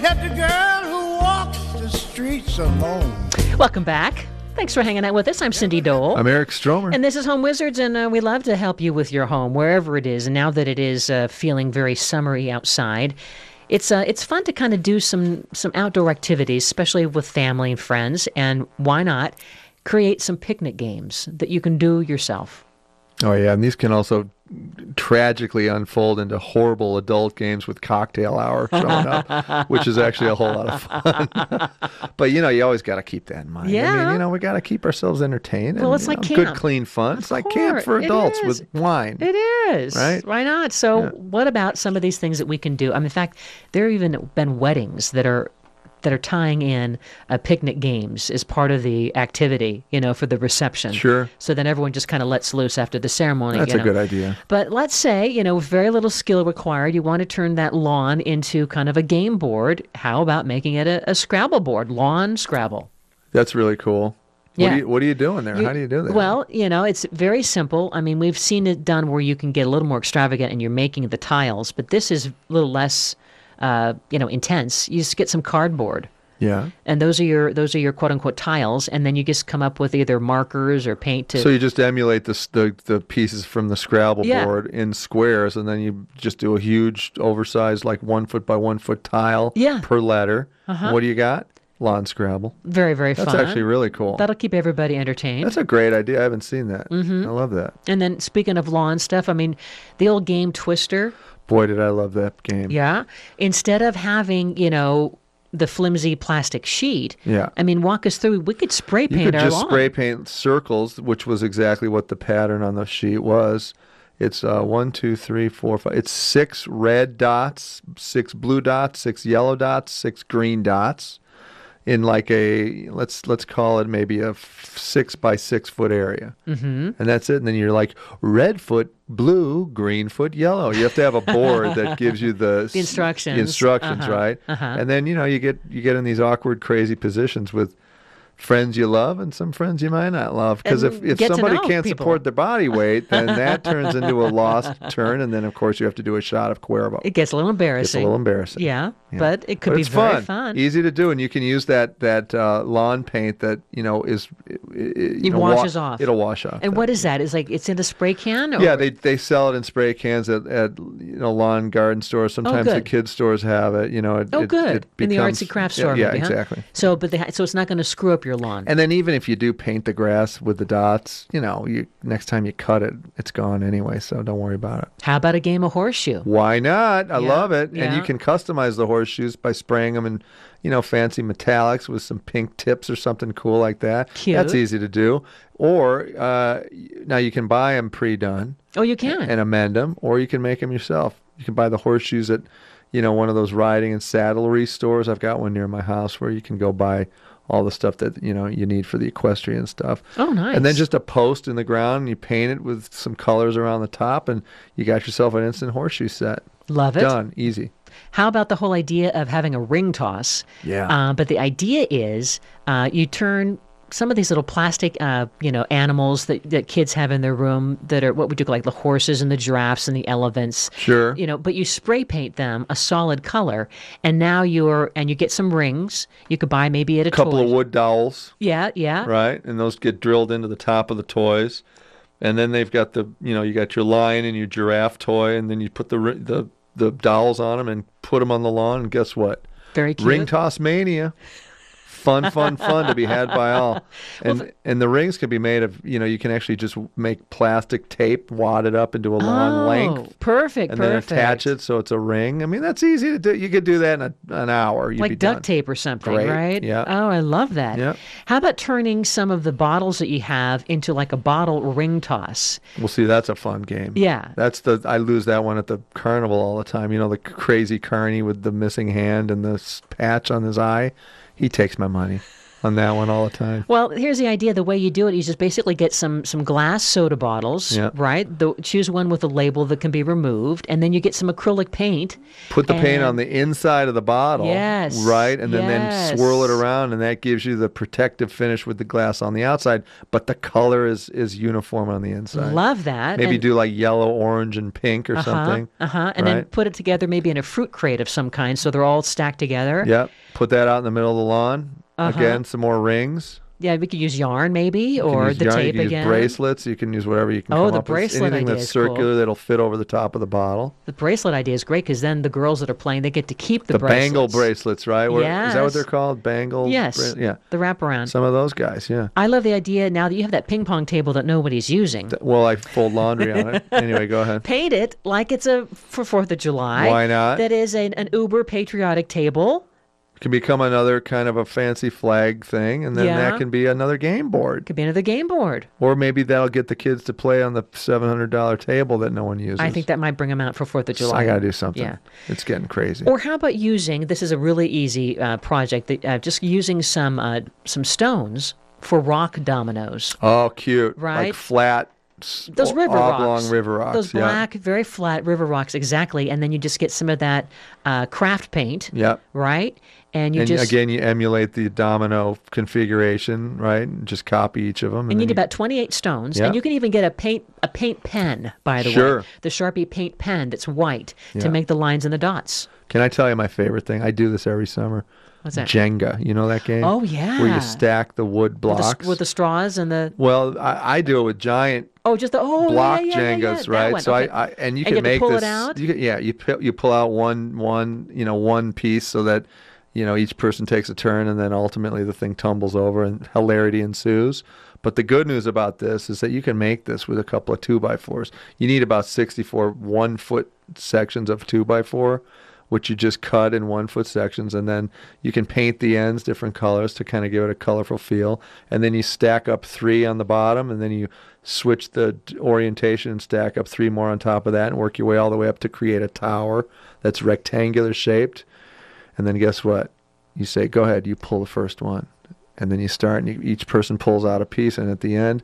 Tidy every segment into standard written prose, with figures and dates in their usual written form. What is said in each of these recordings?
help the girl who walks the streets alone. Welcome back. Thanks for hanging out with us. I'm Cindy Dole. I'm Eric Stromer. And this is Home Wizards, and we love to help you with your home, wherever it is. And now that it is feeling very summery outside, it's fun to kind of do some outdoor activities, especially with family and friends. And why not create some picnic games that you can do yourself? Oh, yeah, and these can also tragically unfold into horrible adult games with cocktail hour showing up, which is actually a whole lot of fun. But, you always got to keep that in mind. Yeah. I mean, we got to keep ourselves entertained. Well, and, it's like camp. Good, clean fun. It's like camp for adults with wine. It is. Right? Why not? So what about some of these things that we can do? I mean, in fact, there have even been weddings that are tying in picnic games as part of the activity, for the reception. Sure. So then everyone just kind of lets loose after the ceremony. That's a good idea. But let's say, with very little skill required, you want to turn that lawn into kind of a game board. How about making it a Scrabble board, lawn Scrabble? That's really cool. Yeah. What are you doing there? How do you do that? Well, it's very simple. I mean, we've seen it done where you can get a little more extravagant and you're making the tiles, but this is a little less intense. You just get some cardboard. Yeah. And those are your quote unquote tiles, and then you just come up with either markers or paint to. So you just emulate the pieces from the Scrabble board in squares, and then you just do a huge, oversized, like 1 foot by 1 foot tile per letter. What do you got? Lawn Scrabble. Very, very fun. That's actually really cool. That'll keep everybody entertained. That's a great idea. I haven't seen that. I love that. And then speaking of lawn stuff, I mean, the old game Twister. Boy, did I love that game. Yeah. Instead of having, the flimsy plastic sheet. Yeah. I mean, walk us through. We could spray paint our lawn. You could just spray paint circles, which was exactly what the pattern on the sheet was. It's 1, 2, 3, 4, 5. It's 6 red dots, 6 blue dots, 6 yellow dots, 6 green dots in like a, let's call it maybe a 6 by 6 foot area. Mm-hmm. And that's it. And then you're like red foot, blue, green foot, yellow. You have to have a board that gives you the instructions. Right? And then, you get in these awkward, crazy positions with friends you love and some friends you might not love. Because if somebody can't support their body weight, then that turns into a lost turn. And then, of course, you have to do a shot of Cuervo. It gets a little embarrassing. Yeah. But it could be very fun. Easy to do. And you can use that lawn paint that, is... It washes off. It'll wash off. And what is that? It's in a spray can? Or? Yeah, they sell it in spray cans at lawn garden stores. Sometimes the kids stores have it. Good. In the artsy craft store. Yeah, maybe, exactly. So, so it's not going to screw up your lawn. And then even if you do paint the grass with the dots, next time you cut it, it's gone anyway, so don't worry about it. How about a game of horseshoe? Why not? I love it. Yeah. And you can customize the horseshoes by spraying them in, fancy metallics with some pink tips or something cool like that. Cute. That's easy to do. Or now you can buy them pre-done. Oh, you can. And amend them, or you can make them yourself. You can buy the horseshoes at, one of those riding and saddlery stores. I've got one near my house where you can go buy all the stuff that you need for the equestrian stuff. Oh, nice. And then just a post in the ground, and you paint it with some colors around the top, and you got yourself an instant horseshoe set. Love it. Done. Easy. How about the whole idea of having a ring toss? Yeah. But the idea is you turn some of these little plastic, animals that kids have in their room that are, what would you call, like the horses and the giraffes and the elephants. Sure. But you spray paint them a solid color, and now you get some rings. You could buy maybe at a couple of wood dowels. Yeah, yeah. Right, and those get drilled into the top of the toys, and then they've got you got your lion and your giraffe toy, and then you put the dowels on them and put them on the lawn, and guess what? Very cute. Ring toss mania. Fun to be had by all. And the rings can be made of, you can actually just make plastic tape, wad it up into a long length. Perfect, and then attach it so it's a ring. I mean, that's easy to do. You could do that in an hour. You'd like be duct done. tape or something, Great. right? Yeah. Oh, I love that. Yeah. How about turning some of the bottles that you have into like a bottle ring toss? Well, see, that's a fun game. Yeah. I lose that one at the carnival all the time. The crazy carny with the missing hand and the patch on his eye. He takes my money. on that one all the time. Well, here's the idea. The way you do it, you just basically get some glass soda bottles, Yeah. right? Choose one with a label that can be removed, and then you get some acrylic paint. Put the paint and- on the inside of the bottle, Yes, right? And then yes. swirl it around, and that gives you the protective finish with the glass on the outside, but the color is uniform on the inside. Love that. Maybe And- do like yellow, orange, and pink or something. And then right? put it together maybe in a fruit crate of some kind, so they're all stacked together. Yep. Put that out in the middle of the lawn. Uh-huh. Again, some more rings. Yeah, we could use yarn maybe, You can or use the yarn, tape you can again. use bracelets. You can use whatever you can Oh, come the up with. bracelet Anything idea that's is cool. circular that'll fit over the top of the bottle. The bracelet idea is great because then the girls that are playing, they get to keep the The bracelets. bangle bracelets, right? Is that what Yes. they're called? Bangle? Yes. Yeah. The wraparound. Some of those guys, yeah. I love the idea now that you have that ping pong table that nobody's using. Well, I fold laundry on it. Anyway, go ahead. Paint it like it's for 4th of July. Why not? That is an uber patriotic table. Can become another kind of a fancy flag thing, and then Yeah. that can be another game board. Could be another game board. Or maybe that'll get the kids to play on the $700 table that no one uses. I think that might bring them out for 4th of July. I got to do something. Yeah. It's getting crazy. Or how about this is a really easy project, just using some stones for rock dominoes. Oh, cute. Right? Like flat, Those river oblong rocks. river rocks. Those black, very flat river rocks, exactly. And then you just get some of that craft paint, Yep. right? And And again, you emulate the domino configuration, right? And just copy each of them. And you then need about 28 stones, Yeah. and you can even get a paint pen, by the Sure. way, the Sharpie paint pen that's white Yeah. to make the lines and the dots. Can I tell you my favorite thing? I do this every summer. What's that? Jenga. You know that game? Oh yeah, Where you stack the wood blocks. with the straws and the Well, I do it with giant just the block yeah, Jengas, that right? one. So Okay. and you And you can have to make pull it this. out? You pull out one piece so that each person takes a turn, and then ultimately the thing tumbles over and hilarity ensues. But the good news about this is that you can make this with a couple of 2x4s. You need about 64 1-foot sections of 2x4, which you just cut in 1-foot sections, and then you can paint the ends different colors to kind of give it a colorful feel. And then you stack up 3 on the bottom, and then you switch the orientation and stack up 3 more on top of that, and work your way all the way up to create a tower that's rectangular shaped. And then guess what? You say, go ahead, you pull the first one. And then you start, and each person pulls out a piece, and at the end,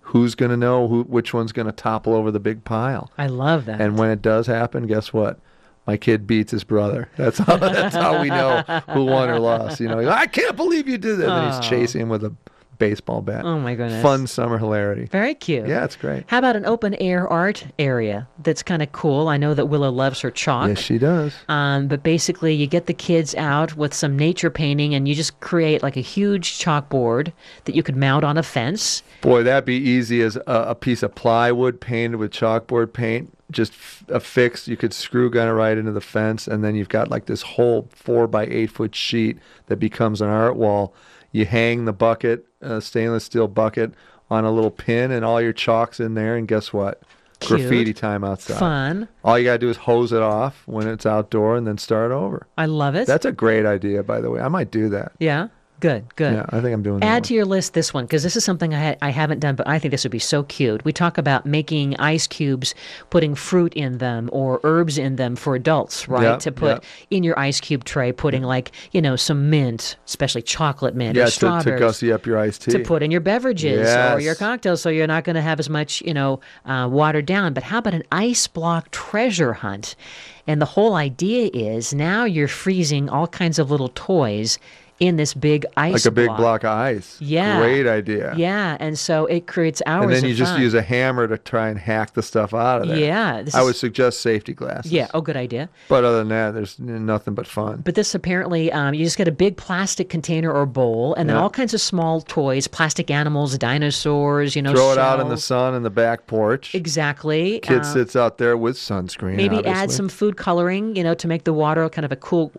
who's going to know which one's going to topple over the big pile? I love that. And when it does happen, guess what? My kid beats his brother. That's how we know who won or lost. I can't believe you did that. And then he's chasing him with a baseball bat. Oh my goodness. Fun summer hilarity. Very cute. Yeah, it's great. How about an open air art area that's kind of cool? I know that Willow loves her chalk. Yes, she does. But basically, you get the kids out with some nature painting, and you just create like a huge chalkboard that you could mount on a fence. Boy, that'd be easy as a piece of plywood painted with chalkboard paint. Just affixed. You could screw gun it right into the fence, and then you've got like this whole 4 by 8 foot sheet that becomes an art wall. You hang the bucket, stainless steel bucket, on a little pin, and all your chalk's in there. And guess what? Cute. Graffiti time outside. Fun. All you gotta do is hose it off when it's outdoor, and then start over. I love it. That's a great idea, by the way. I might do that. Yeah. Good. Yeah, I think I'm doing that. Add to your list this one, because this is something I haven't done, but I think this would be so cute. We talk about making ice cubes, putting fruit in them or herbs in them for adults, right? Yeah, to put in your ice cube tray, putting some mint, especially chocolate mint or to strawberries. gussy up your iced tea. To put in your beverages or your Yes. cocktails, so you're not going to have as much, watered down. But how about an ice block treasure hunt? And the whole idea is now you're freezing all kinds of little toys in this big ice like a big block of ice. Yeah. Great idea. Yeah, and so it creates hours And then you of just fun. use a hammer to try and hack the stuff out of there. Yeah. I would suggest safety glasses. Yeah, good idea. But other than that, there's nothing but fun. But this apparently, you just get a big plastic container or bowl, and then Yeah. all kinds of small toys, plastic animals, dinosaurs, Throw it out in the shells. sun in the back porch. Exactly. Kid sits out there with sunscreen. Maybe obviously. add some food coloring, to make the water kind of a cool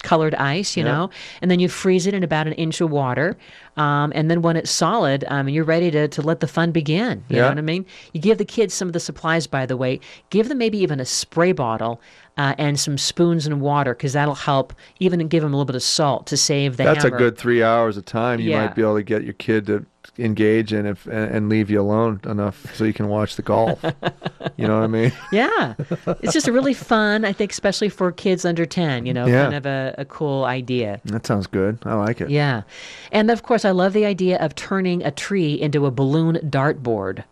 colored ice, and then you freeze it in about an inch of water. And then when it's solid, you're ready to let the fun begin. You know what I mean? You give the kids some of the supplies, by the way. Give them maybe even a spray bottle and some spoons and water, because that'll help, even give them a little bit of salt to save the That's hammer. a good 3 hours of time. You Yeah. might be able to get your kid to engage in and leave you alone enough so you can watch the golf. You know what I mean? Yeah. It's just a really fun, I think, especially for kids under 10, kind of a cool idea. That sounds good. I like it. Yeah. And of course, I love the idea of turning a tree into a balloon dartboard.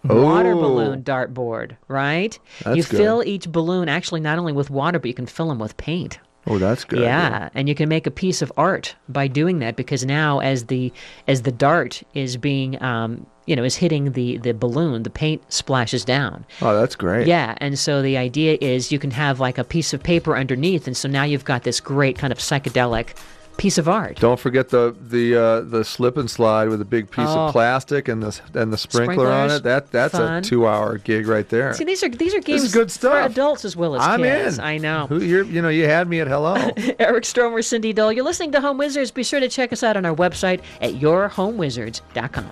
Water balloon dartboard, right? That's you good. fill each balloon actually not only with water, but you can fill them with paint. Oh, that's good. Yeah, and you can make a piece of art by doing that, because now as the dart is being is hitting the balloon, the paint splashes down. Oh, that's great. Yeah, and so the idea is you can have like a piece of paper underneath, and so now you've got this great kind of psychedelic piece of art. Don't forget the slip and slide with a big piece of plastic and the sprinkler on it. That's Fun. a 2-hour gig right there. See, these are games is good stuff. for adults as well as I'm kids. in. I know. You had me at hello. Eric Stromer, Cindy Dole. You're listening to Home Wizards. Be sure to check us out on our website at yourhomewizards.com.